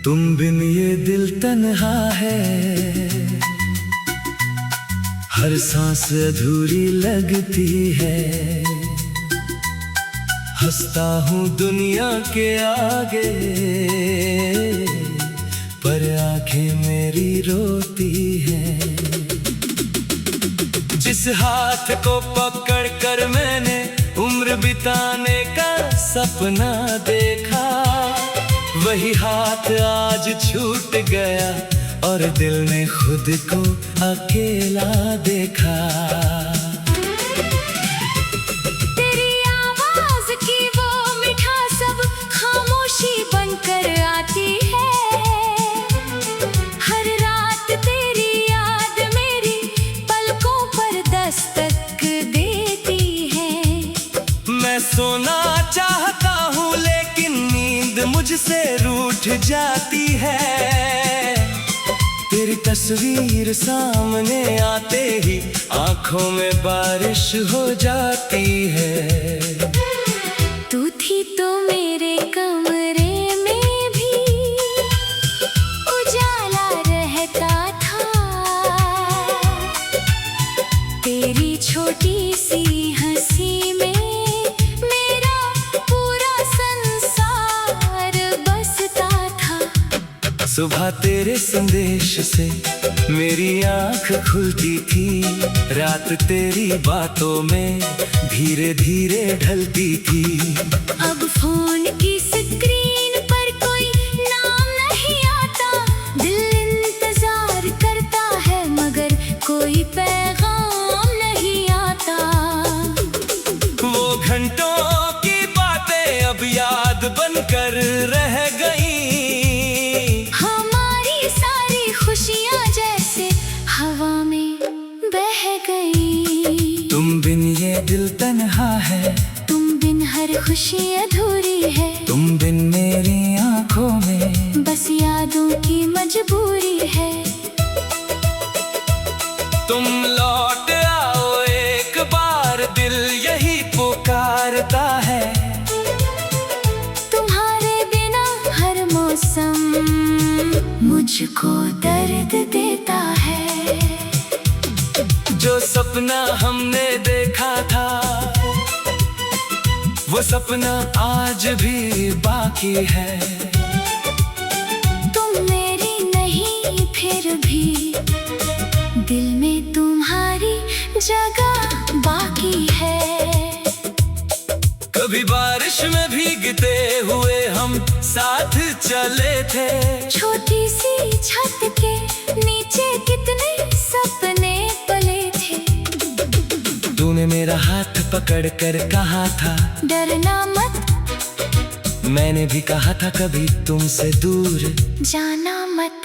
तुम बिन ये दिल तन्हा है, हर सांस अधूरी लगती है। हंसता हूँ दुनिया के आगे, पर आंखें मेरी रोती हैं। जिस हाथ को पकड़ कर मैंने उम्र बिताने का सपना देखा, वही हाथ आज छूट गया और दिल ने खुद को अकेला देखा। तेरी आवाज की वो मिठास सब खामोशी बनकर आती है। हर रात तेरी याद मेरी पलकों पर दस्तक देती है। मैं सोना चाहता हूँ लेकिन नींद मुझसे रूठ जाती है। तेरी तस्वीर सामने आते ही आंखों में बारिश हो जाती है। तू थी तो मेरे कमरे में भी उजाला रहता था। तेरी छोटी सी हंसी में मेरा पूरा संसार बसता था। सुबह तेरे संदेश से मेरी आँख खुलती थी, रात तेरी बातों में धीरे धीरे ढलती थी। अब फोन की स्क्रीन पर कोई नाम नहीं आता, दिल इंतजार करता है मगर कोई पैगाम नहीं आता। वो घंटों की बातें अब याद बनकर रह गई। खुशियाँ जैसे हवा में बह गई। तुम बिन ये दिल तन्हा है, तुम बिन हर खुशी अधूरी है। तुम बिन मेरी आंखों में बस यादों की मजबूरी है। तुम लौट आओ एक बार, दिल यही पुकारता है। तुम्हारे बिना हर मौसम मुझको दर्द देता है। जो सपना हमने देखा था वो सपना आज भी बाकी है। तुम मेरी नहीं फिर भी दिल में तुम्हारी जगह बाकी है। कभी बारिश में भीगते हुए हम साथ चले थे। छोटी सी छत के नीचे कितने सपने पले थे। तूने मेरा हाथ पकड़ कर कहा था डरना मत, मैंने भी कहा था कभी तुमसे दूर जाना मत।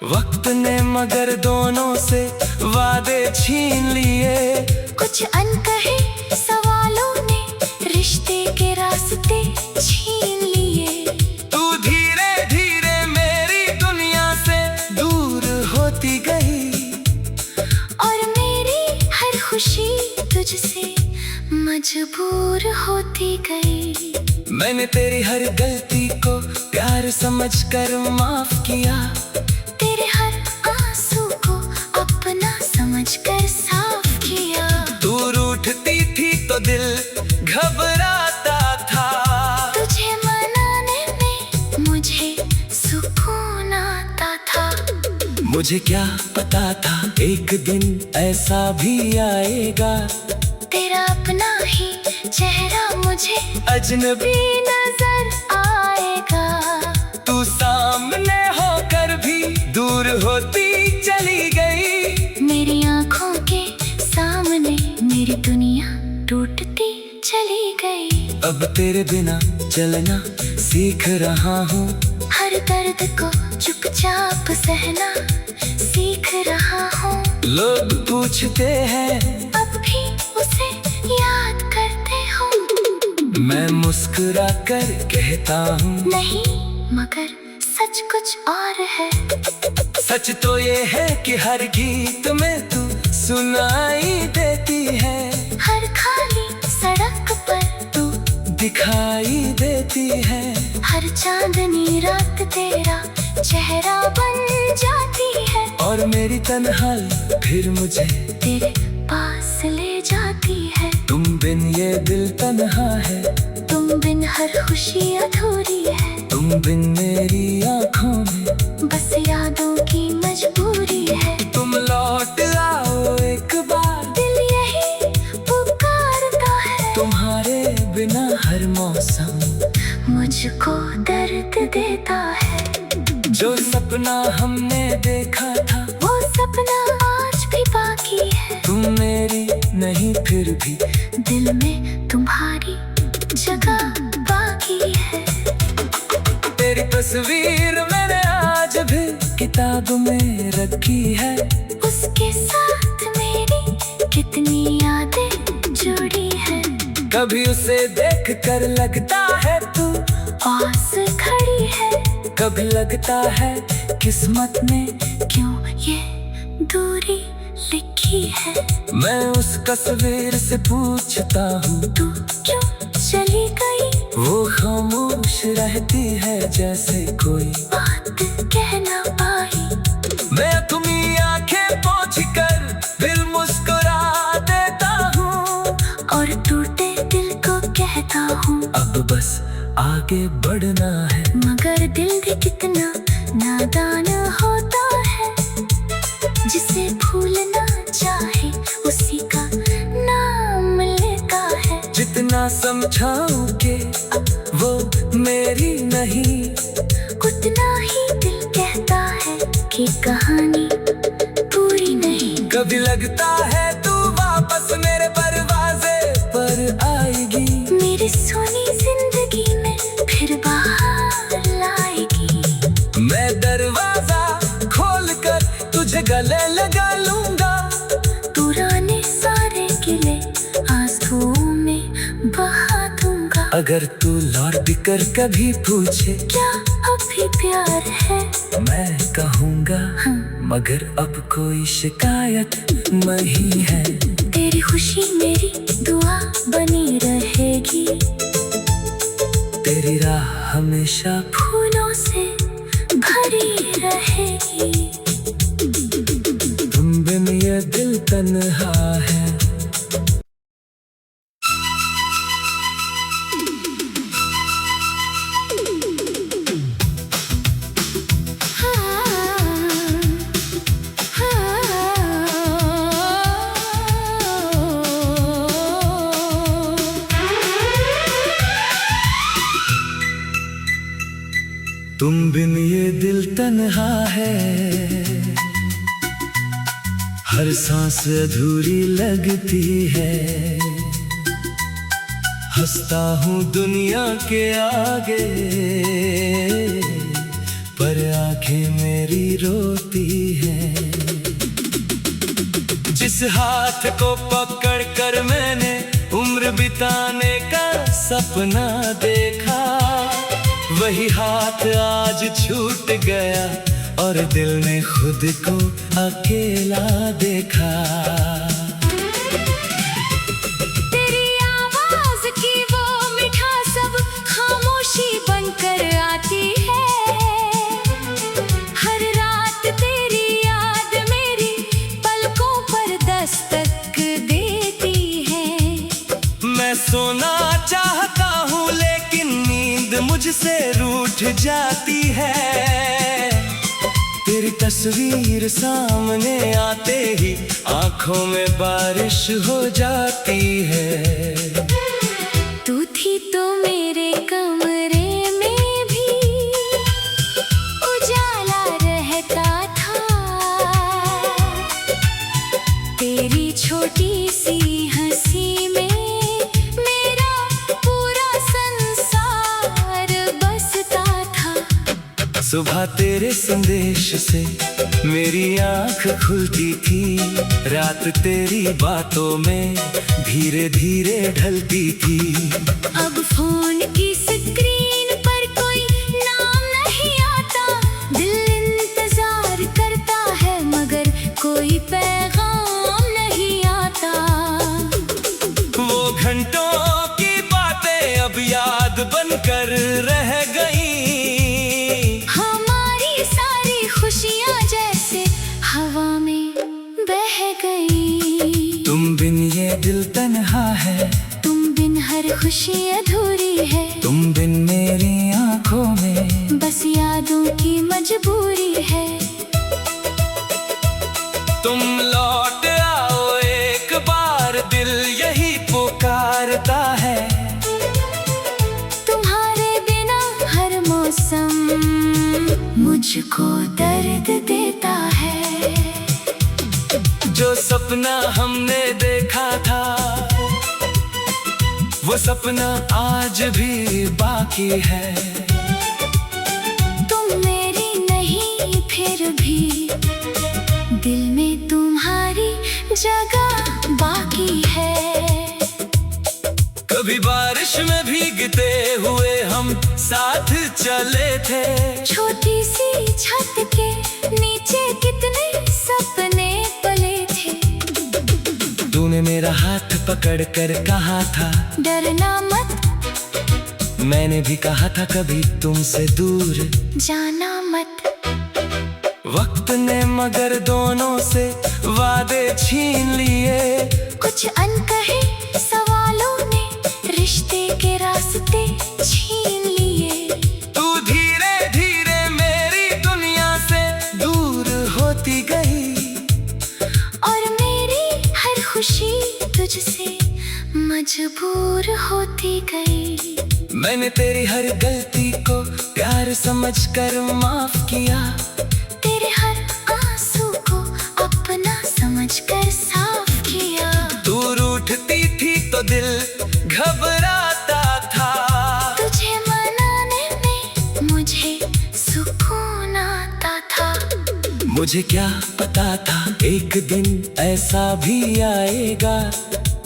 वक्त ने मगर दोनों से वादे छीन लिए। कुछ अनकहे सवालों ने रिश्ते के रास्ते छीन लिए। तू धीरे धीरे मेरी दुनिया से दूर होती गई और मेरी हर खुशी तुझसे मजबूर होती गई। मैंने तेरी हर गलती को प्यार समझकर माफ किया। तेरे हर आंसू को अपना समझकर साफ किया। तू रूठती थी तो दिल घबराता था। तुझे मनाने में मुझे सुकून आता था। मुझे क्या पता था एक दिन ऐसा भी आएगा, तेरा अपना ही चेहरा मुझे अजनबी नजर आएगा। तू सामने होकर भी दूर होती चली गई। मेरी आंखों के सामने मेरी दुनिया टूटती चली गई। अब तेरे बिना चलना सीख रहा हूँ, हर दर्द को चुपचाप सहना सीख रहा हूँ। लोग पूछते हैं अब भी उसे याद करते हो। मैं मुस्कुरा कर कहता हूँ नहीं मगर सच कुछ और है। सच तो ये है कि हर गीत में तू सुनाई देती है। हर खाली सड़क पर तू दिखाई देती है। हर चांदनी रात तेरा चेहरा बन जाती है, और मेरी तन्हाई फिर मुझे तेरे पास ले जाती है। तुम बिन ये दिल तन्हा है, तुम बिन हर खुशी अधूरी है, तुम बिन मेरी आँखों में बस यादों की मजबूरी है। तुम लौट आओ एक बार, दिल यही पुकारता है, तुम्हारे बिना हर मौसम मुझको दर्द देता है। जो सपना हमने देखा था वो सपना आज भी बाकी है, तुम मेरी नहीं फिर भी दिल में तुम्हारी जगह बाकी है। तेरी तस्वीर मैंने आज भी किताब में रखी है, उसके साथ मेरी कितनी यादें जुड़ी है। कभी उसे देख कर लगता है तू पास खड़ी है, कभी लगता है किस्मत ने क्यों ये दूरी लिखी है। मैं उस तस्वीर से पूछता हूँ तू क्यों चली गई, वो खामोश रहती है जैसे कोई बात कह ना पाई। मैं तुम्ही आंखें पोंछ कर फिर मुस्कुरा देता हूँ, और टूटे दिल को कहता हूँ अब बस आगे बढ़ना है। मगर दिल भी कितना नादान होता है, जिसे भूलना चाहे उसी का नाम लेता है। जितना समझाऊं के वो मेरी नहीं, उतना ही दिल कहता है कि कहानी पूरी नहीं। कभी लगता है तू वापस मेरे दरवाजे पर आएगी, मेरी सोनी जिंदगी में फिर बाहर लाएगी। मैं दरवाजा खोल कर तुझे गले लगा लूंगा, पुराने सारे गिले आंसुओं में बहा दूंगा। अगर तू लौट भी कर कभी पूछे क्या अभी प्यार है, मैं कहूँगा हाँ। मगर अब कोई शिकायत नहीं है। तेरी खुशी मेरी दुआ बनी रहेगी, तेरी राह हमेशा फूलों से भरी रहेगी। तुम बिन ये दिल तन्हा है। तुम बिन ये दिल तन्हा है, हर सांस अधूरी लगती है। हंसता हूँ दुनिया के आगे, पर आंखें मेरी रोती है। जिस हाथ को पकड़ कर मैंने उम्र बिताने का सपना देखा, वही हाथ आज छूट गया और दिल ने खुद को अकेला देखा। तेरी आवाज की वो मिठास सब खामोशी बनकर आती है। हर रात तेरी याद मेरी पलकों पर दस्तक देती है। मैं सोना चाहता हूँ लेकिन नींद मुझसे रूठ जाती है। तेरी तस्वीर सामने आते ही आंखों में बारिश हो जाती है। तू थी तो मेरे कमरे में भी उजाला रहता था। तेरी छोटी सी हंसी में मेरा पूरा संसार बसता था। सुबह तेरे संदेश से मेरी आँख खुलती थी, रात तेरी बातों में धीरे धीरे ढलती थी। अब फोन की स्क्रीन पर कोई नाम नहीं आता, दिल इंतजार करता है मगर कोई पैगाम नहीं आता। वो घंटों की बातें अब याद बनकर रह गई, तन्हा है, तुम बिन हर खुशी अधूरी है। तुम बिन मेरी आंखों में बस यादों की मजबूरी है। तुम लौट आओ एक बार, दिल यही पुकारता है। तुम्हारे बिना हर मौसम मुझको दर्द देता है। जो सपना हमने देखा था, वो सपना आज भी बाकी है। तुम मेरी नहीं फिर भी दिल में तुम्हारी जगह बाकी है। कभी बारिश में भीगते हुए हम साथ चले थे। छोटी सी छत के नीचे कितने सपने पले थे। तूने मेरा हाथ पकड़ कर कहा था, डरना मत। मैंने भी कहा था कभी तुमसे दूर जाना मत। वक्त ने मगर दोनों से वादे छीन लिए। कुछ अनकहे सवालों ने रिश्ते के रास्ते छीन लिए। तू धीरे धीरे मेरी दुनिया से दूर होती गई, और मेरी हर खुशी तुझसे मजबूर होती गई। मैंने तेरी हर गलती को प्यार समझकर माफ किया। तेरे हर आंसू को अपना समझकर साफ किया। तू रूठती थी तो दिल घबराता था। तुझे मनाने में मुझे सुकून आता था। मुझे क्या पता था एक दिन ऐसा भी आएगा।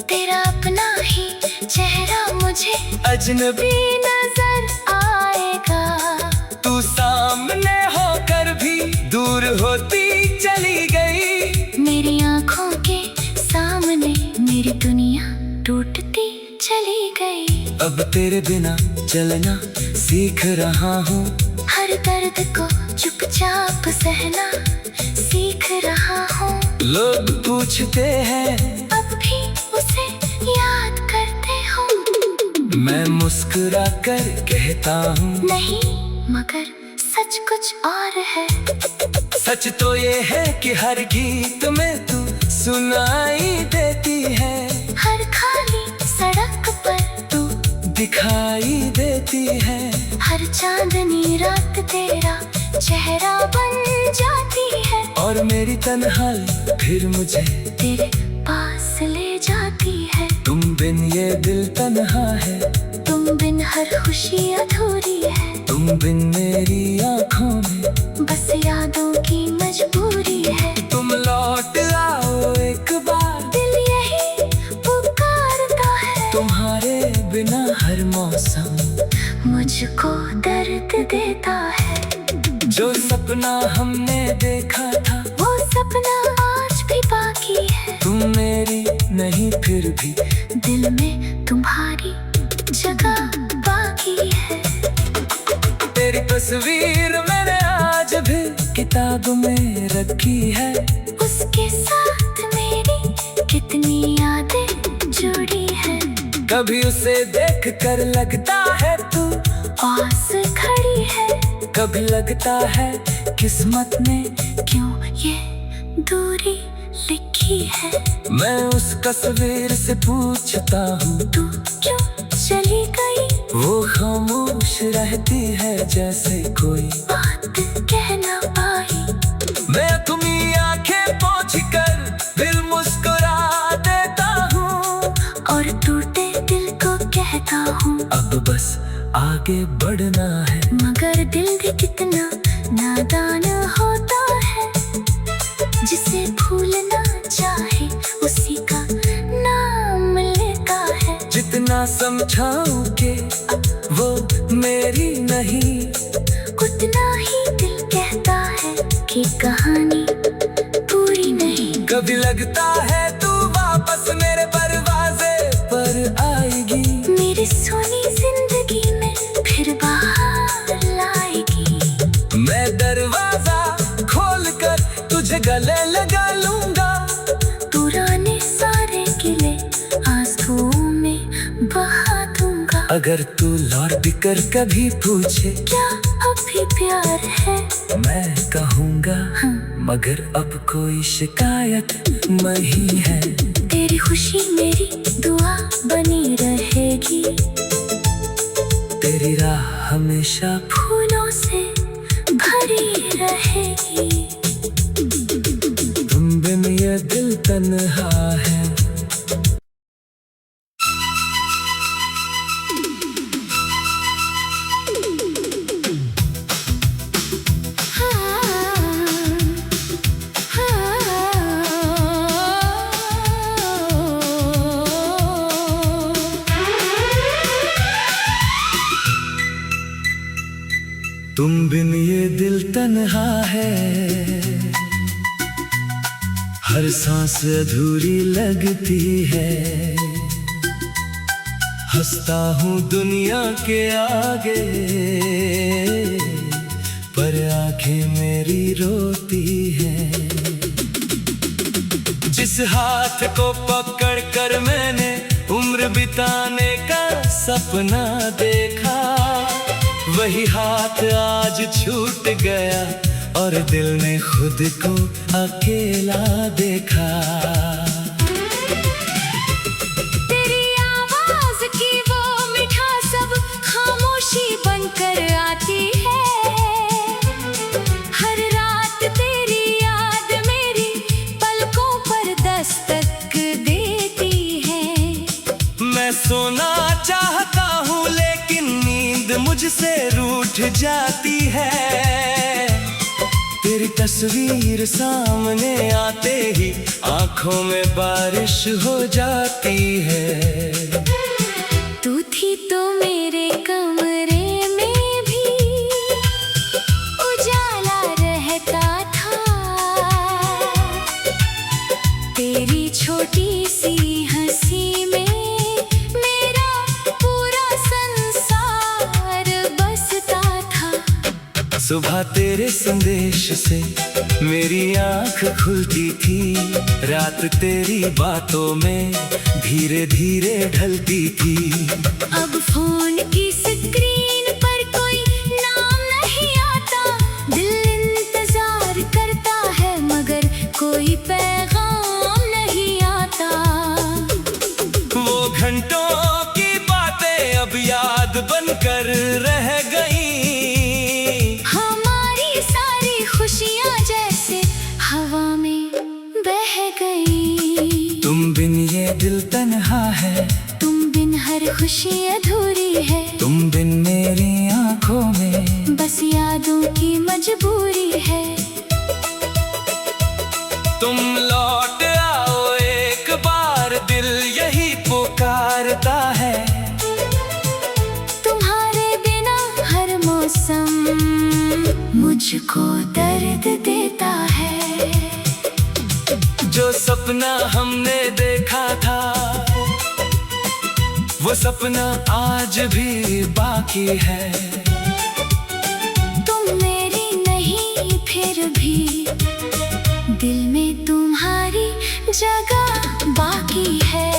तेरा अपना ही चेहरा मुझे अजनबी नजर आएगा। तू सामने होकर भी दूर होती चली गई। मेरी आंखों के सामने मेरी दुनिया टूटती चली गई। अब तेरे बिना चलना सीख रहा हूँ। हर दर्द को चुपचाप सहना सीख रहा हूँ। लोग पूछते हैं अब भी उसे याद करते हो। मैं मुस्कुरा कर कहता हूँ नहीं, मगर सच कुछ और है। सच तो ये है कि हर गीत में तू सुनाई देती है। हर खाली सड़क पर तू दिखाई देती है। हर चांदनी रात तेरा चेहरा बन जाती है। और मेरी तन्हाई फिर मुझे तेरे पास ले जाती है। तुम बिन ये दिल तन्हा है। तुम बिन हर खुशी अधूरी है। तुम बिन मेरी आंखों में बस यादों की मजबूरी है। तुम लौट आओ एक बार, दिल यही पुकारता है। तुम्हारे बिना हर मौसम मुझको दर्द देता है। जो सपना हमने देखा था, वो सपना आज भी बाकी है। तुम मेरी नहीं फिर भी दिल में तुम्हारी जगह बाकी है। तेरी तस्वीर मैंने आज भी किताब में रखी है। उसके साथ मेरी कितनी यादें जुड़ी है। कभी उसे देख कर लगता है तू पास खड़ी है। कभी लगता है किस्मत ने क्यों ये दूरी लिखी है। मैं उस तस्वीर से पूछता हूँ तू क्यों चली गई। वो खामोश रहती है जैसे कोई बात कह ना पाई। मैं तुम्हें आंखें पोंछ कर फिर मुस्कुरा देता हूँ। और टूटे दिल को कहता हूँ अब बस आगे बढ़ना है। मगर दिल भी कितना नादान होता है। जिसे भूलना चाहे उसी का नाम लेता है। जितना समझाऊं के वो मेरी नहीं, उतना ही दिल कहता है कि कहानी पूरी नहीं। कभी लगता है तू वापस मेरे दरवाजे पर आएगी। मेरी सोनी जिंदगी में फिर बाहर लाएगी। मैं दरवाजा खोल कर तुझे गले लगा लूंगा। पुराने सारे किले आज धो अगर तू लौट कर कभी पूछे क्या अभी प्यार है, मैं कहूँगा मगर अब कोई शिकायत नहीं है। तेरी खुशी मेरी दुआ बनी रहेगी, तेरी राह हमेशा फूलों से भरी रहेगी। तुम बिन ये दिल तन्हा है। तुम बिन ये दिल तन्हा है, हर सांस अधूरी लगती है। हंसता हूँ दुनिया के आगे, पर आंखें मेरी रोती है। जिस हाथ को पकड़ कर मैंने उम्र बिताने का सपना देखा, वही हाथ आज छूट गया और दिल ने खुद को अकेला देखा। तेरी आवाज की वो मिठास सब खामोशी बनकर आती है। हर रात तेरी याद मेरी पलकों पर दस्तक देती है। मैं सोना चाहता हूँ लेकिन नींद मुझसे रूठ जाती है। तेरी तस्वीर सामने आते ही आंखों में बारिश हो जाती है। तू थी तो मेरे कमरे में भी उजाला रहता था। तेरी छोटी सी हंसी में मेरा पूरा संसार बसता था। सुबह तेरे संदेश से मेरी आंख खुलती थी, रात तेरी बातों में धीरे धीरे ढलती थी। अब फोन की स्क्रीन पर कोई नाम नहीं आता, दिल इंतजार करता है मगर कोई पैगाम नहीं आता। वो घंटों की बातें अब याद बनकर रह गई। हमारी सारी खुशियाँ जैसे हवा में बह गई। तुम बिन ये दिल तन्हा है, तुम बिन हर खुशी अधूरी है। तुम बिन मेरी आंखों में बस यादों की मजबूरी है। तुम लौट आओ एक बार, दिल यही पुकारता है। तुम्हारे बिना हर मौसम मुझको दर्द देता है। जो सपना हमने देखा था वो सपना आज भी बाकी है। तुम मेरी नहीं फिर भी दिल में तुम्हारी जगह बाकी है।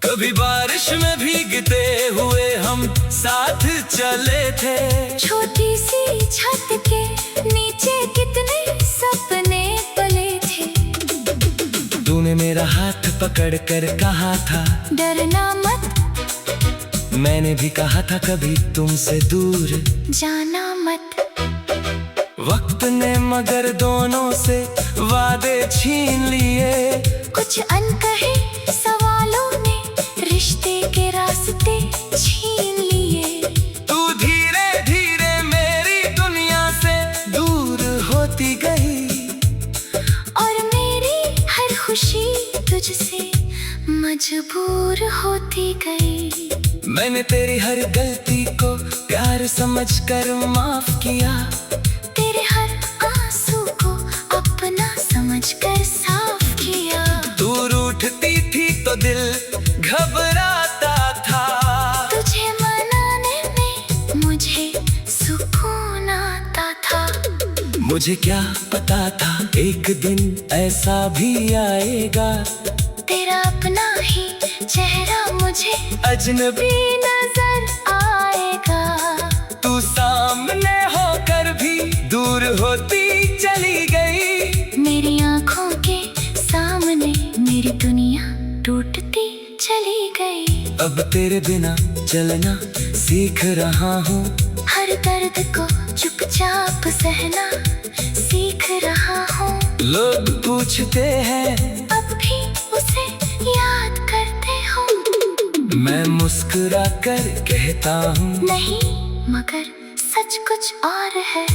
कभी बारिश में भीगते हुए हम साथ चले थे। छोटी सी छत के नीचे कितने सपने पले थे। तूने मेरा हाथ पकड़ कर कहा था डरना मत, मैंने भी कहा था कभी तुमसे दूर जाना मत। वक्त ने मगर दोनों से वादे छीन लिए। कुछ अनकहे सवालों ने रिश्ते के रास्ते छीन लिए। तू धीरे धीरे मेरी दुनिया से दूर होती गई और मेरी हर खुशी तुझसे मजबूर होती गई। मैंने तेरी हर गलती को प्यार समझकर माफ किया। तेरे हर आंसू को अपना समझकर साफ किया। तू रूठती थी तो दिल घबराता था। तुझे मनाने में मुझे सुकून आता था। मुझे क्या पता था एक दिन ऐसा भी आएगा। तेरा अपना ही चेहरा मुझे अजनबी नजर आएगा। तू सामने होकर भी दूर होती चली गई। मेरी आंखों के सामने मेरी दुनिया टूटती चली गई। अब तेरे बिना चलना सीख रहा हूँ। हर दर्द को चुपचाप सहना सीख रहा हूँ। लोग पूछते हैं अब भी उसे याद करते हो। मैं मुस्कुरा कर कहता हूँ नहीं, मगर सच कुछ और है।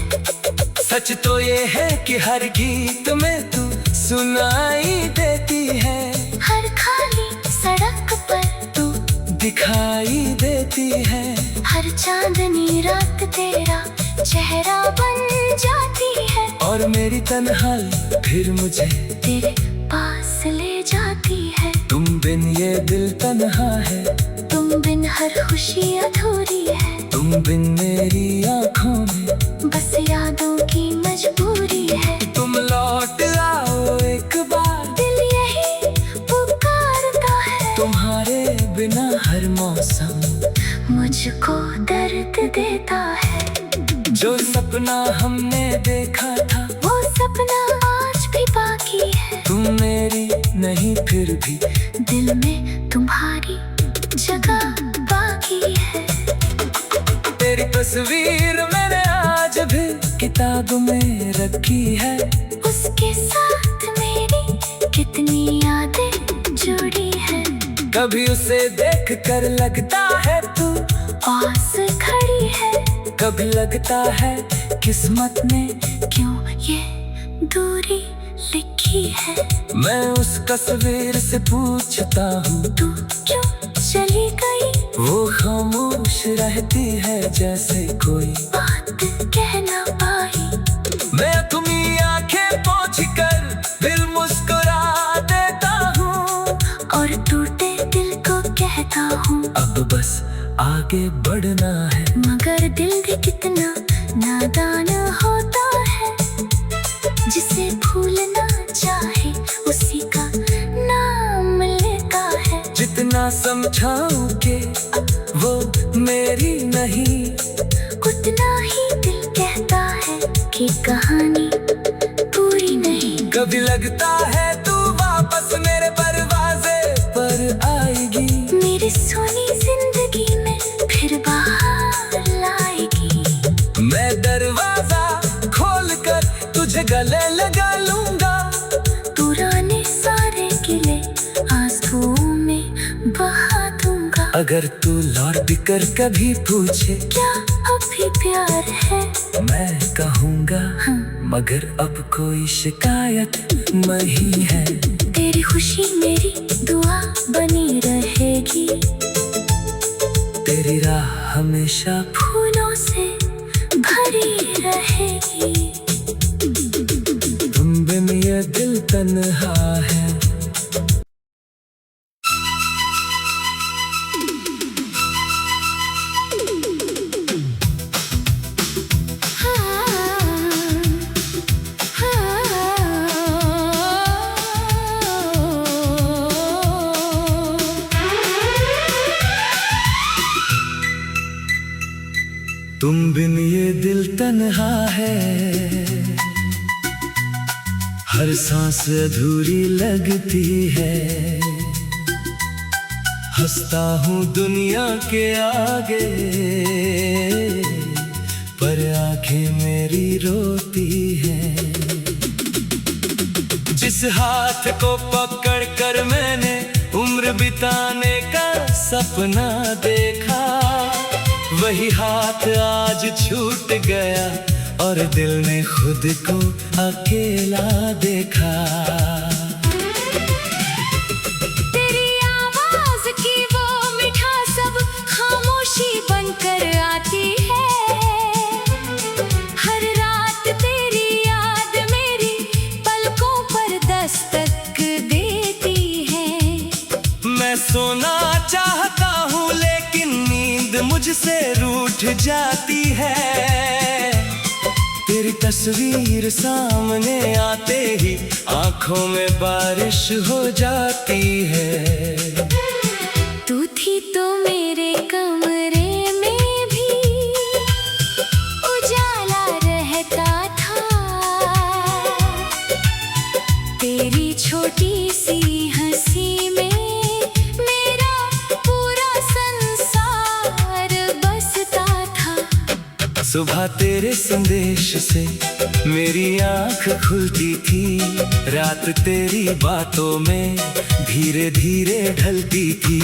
सच तो ये है कि हर गीत में तू सुनाई देती है। हर खाली सड़क पर तू दिखाई देती है। हर चांदनी रात तेरा चेहरा बन जाती है। और मेरी तन्हाई फिर मुझे तेरे पास ले जाती है। तुम बिन ये दिल तन्हा है। तुम बिन हर खुशी अधूरी है। तुम बिन मेरी आँखों में बस यादों की मजबूरी है। तुम लौट आओ एक बार, दिल यही पुकारता है। तुम्हारे बिना हर मौसम मुझको दर्द देता है। जो सपना हमने देखा था वो सपना आज भी बाकी है। तुम मेरी नहीं फिर भी दिल में तुम्हारी जगह बाकी है। तेरी तस्वीर मैंने आज भी किताब में रखी है। उसके साथ मेरी कितनी यादें जुड़ी है। कभी उसे देख कर लगता है तू पास खड़ी है। कभी लगता है किस्मत ने क्यों ये दूरी लिखी है। मैं उस तस्वीर से पूछता हूँ तू क्यों चली गई। वो खामोश रहती है जैसे कोई बात कह ना पाई। मैं तुम्ही आंखें पोंछ कर फिर मुस्कुरा देता हूँ। और टूटे दिल को कहता हूँ अब बस आगे बढ़ना है। मगर दिल भी कितना नादान होता है। जिसे भूलना चाहे उसी का नाम लेता है। जितना समझाऊं के वो मेरी नहीं, उतना ही दिल कहता है कि कहानी पूरी नहीं। कभी लगता है तू वापस मेरे दरवाजे पर आएगी। मेरी सोनी जिंदगी में फिर बाहर लाएगी। मैं दरवाजा खोल कर तुझे गले लगा लूंगा। पुराने सारे किले आंसुओं में बहा दूंगा। अगर तू लौट भी कर कभी पूछे क्या अभी प्यार है, मैं कहूँगा हाँ। मगर अब कोई शिकायत नहीं है। तेरी खुशी मेरी दुआ बनी रहेगी। तेरी राह हमेशा फूलों से भरी रहेगी। तुम बिन ये दिल तन्हा है। तुम बिन ये दिल तन्हा है। हर सांस अधूरी लगती है। हंसता हूँ दुनिया के आगे पर आंखें मेरी रोती है। जिस हाथ को पकड़ कर मैंने उम्र बिताने का सपना देखा, वही हाथ आज छूट गया और दिल ने खुद को अकेला देखा। तेरी आवाज की वो मिठास सब खामोशी बनकर आती है। हर रात तेरी याद मेरी पलकों पर दस्तक देती है। मैं सोना चाहता हूँ लेकिन नींद मुझसे रूठ जाती है। तेरी तस्वीर सामने आते ही आंखों में बारिश हो जाती है। तू थी तो सुबह तेरे संदेश से मेरी आंख खुलती थी, रात तेरी बातों में धीरे धीरे ढलती थी।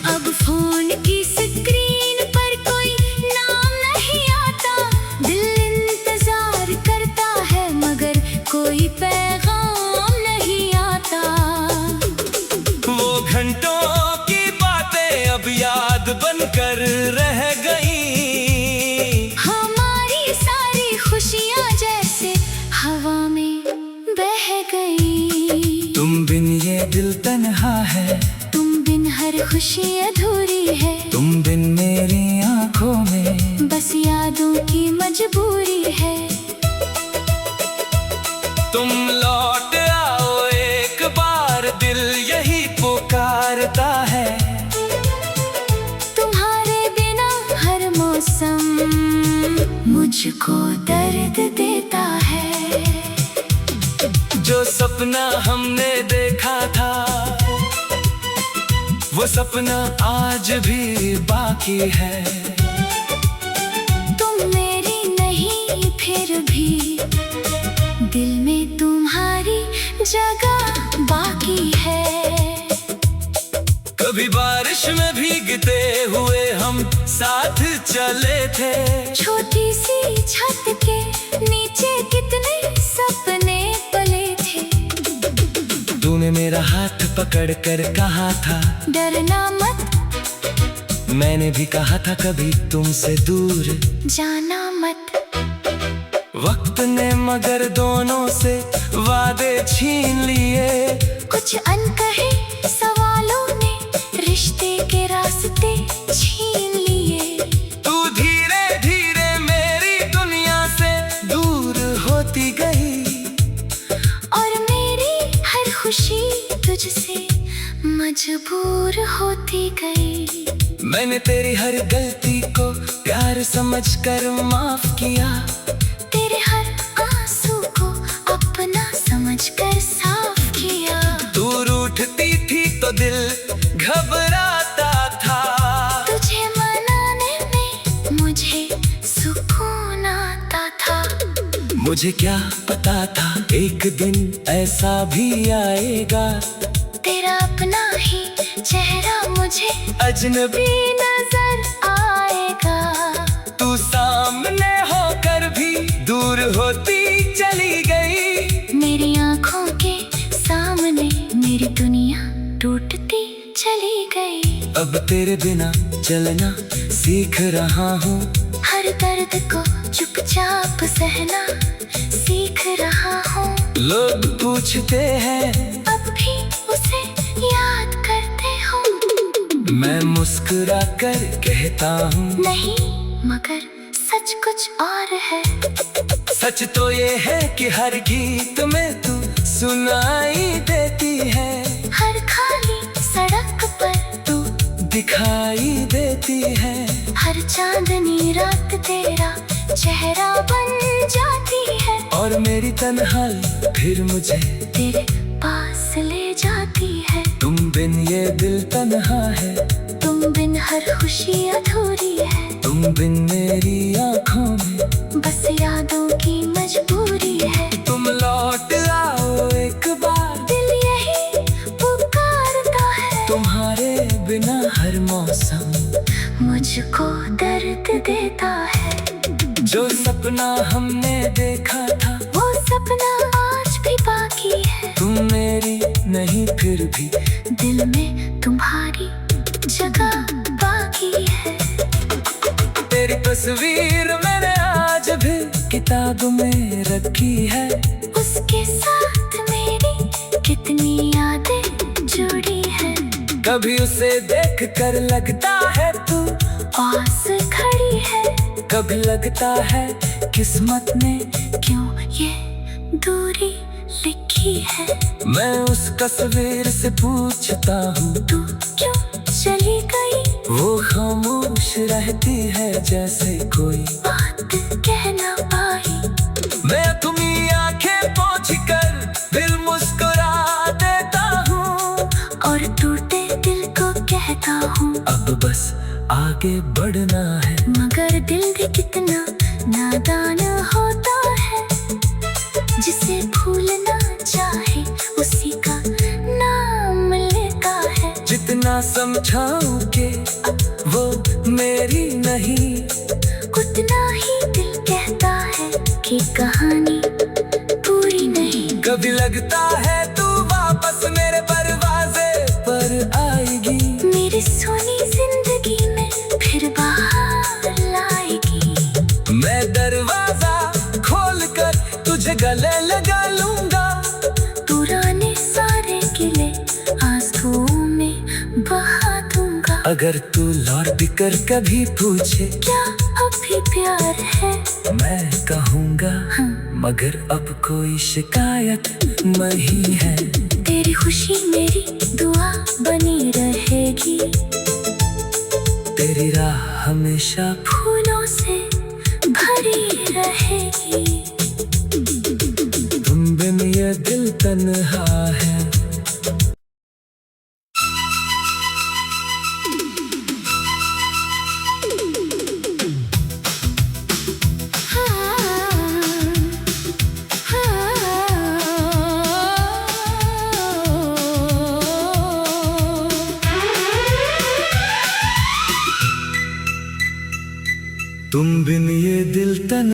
अब फोन की स्क्रीन पर कोई नाम नहीं आता, दिल इंतजार करता है मगर कोई पैगाम नहीं आता। वो घंटों की बातें अब याद बनकर रह गई, हमारी सारी खुशियाँ जैसे हवा में बह गई। तुम बिन ये दिल तन्हा है, तुम बिन हर खुशी अधूरी है, तुम बिन मेरी आंखों में बस यादों की मजबूरी है। तुम लौट आओ एक बार, दिल यही पुकारता है। तुम्हारे बिना हर मौसम मुझको दर्द देता है। जो सपना हमने देखा था, वो सपना आज भी बाकी है। तुम मेरी नहीं फिर भी दिल में तुम्हारी जगह बाकी है। कभी बारिश में भीगते हुए हम साथ चले थे, छोटी सी छत के नीचे कितने सपने पले थे। तूने मेरा हाथ पकड़ कर कहा था डरना मत, मैंने भी कहा था कभी तुमसे दूर जाना मत। वक्त ने मगर दोनों से वादे छीन लिए, कुछ अनकहे सवालों ने रिश्ते के रास्ते छीन लिए। तू धीरे धीरे मेरी दुनिया से दूर होती गई, और मेरी हर खुशी तुझसे मजबूर होती गई। मैंने तेरी हर गलती को प्यार समझकर माफ किया, तेरे हर आंसू को अपना समझकर साफ किया। तू रूठती थी तो दिल घबराता था, तुझे मनाने में मुझे सुकून आता था। मुझे क्या पता था एक दिन ऐसा भी आएगा, तेरा अपना ही चेहरा मुझे अजनबी नजर आएगा। तू सामने होकर भी दूर होती चली गई, मेरी आंखों के सामने मेरी दुनिया टूटती चली गई। अब तेरे बिना चलना सीख रहा हूँ, हर दर्द को चुपचाप सहना सीख रहा हूँ। लोग पूछते हैं अब भी उसे याद करते हो, मैं मुस्कुरा कर कहता हूँ नहीं मगर सच कुछ और है। सच तो ये है कि हर गीत में तू सुनाई देती है, हर खाली सड़क पर तू दिखाई देती है, हर चांदनी रात तेरा चेहरा बन जाती है, और मेरी तन्हाई फिर मुझे तेरे पास ले जाती है। तुम बिन ये दिल तन्हा है, तुम बिन हर खुशी अधूरी है, तुम बिन मेरी आंखों में बस यादों की मजबूरी है। तुम लौट आओ एक बार, दिल यही पुकारता है, तुम्हारे बिना हर मौसम मुझको दर्द देता है। जो सपना हमने देखा था, वो सपना आज भी बाकी है, तुम मेरी नहीं फिर भी दिल में तुम्हारी जगह बाकी है। तेरी तस्वीर मैंने आज भी किताब में रखी है, उसके साथ मेरी कितनी यादें जुड़ी है। कभी उसे देख कर लगता है तू पास खड़ी है, कभी लगता है किस्मत ने क्यों ये दूरी लिखी है। मैं उस तस्वीर से पूछता हूँ तू क्यों चली गई, वो खामोश रहती है जैसे कोई बात कह ना पाई। मैं तुम्ही आंखें पोंछ कर दिल मुस्कुरा देता हूँ, और टूटे दिल को कहता हूँ अब बस आगे बढ़ना है। मगर दिल भी कितना कितना समझाऊं कि वो मेरी नहीं, उतना ही दिल कहता है कि कहानी पूरी नहीं। कभी लगता है तू वापस मेरे दरवाजे पर आएगी, मेरी सोनी जिंदगी में फिर बाहर लाएगी। मैं दरवाजा खोलकर तुझे गले लगा लूंगा, पुराने सारे गिले आंसुओं में बहा दूंगा। अगर तू लौट भी कर कभी पूछे क्या अभी प्यार है, मैं कहूँगा हाँ। मगर अब कोई शिकायत नहीं है। तेरी खुशी मेरी दुआ बनी रहेगी, तेरी राह हमेशा फूलों से भरी रहेगी। तुम बिन ये दिल तन्हा है। तुम बिन ये दिल तन्हा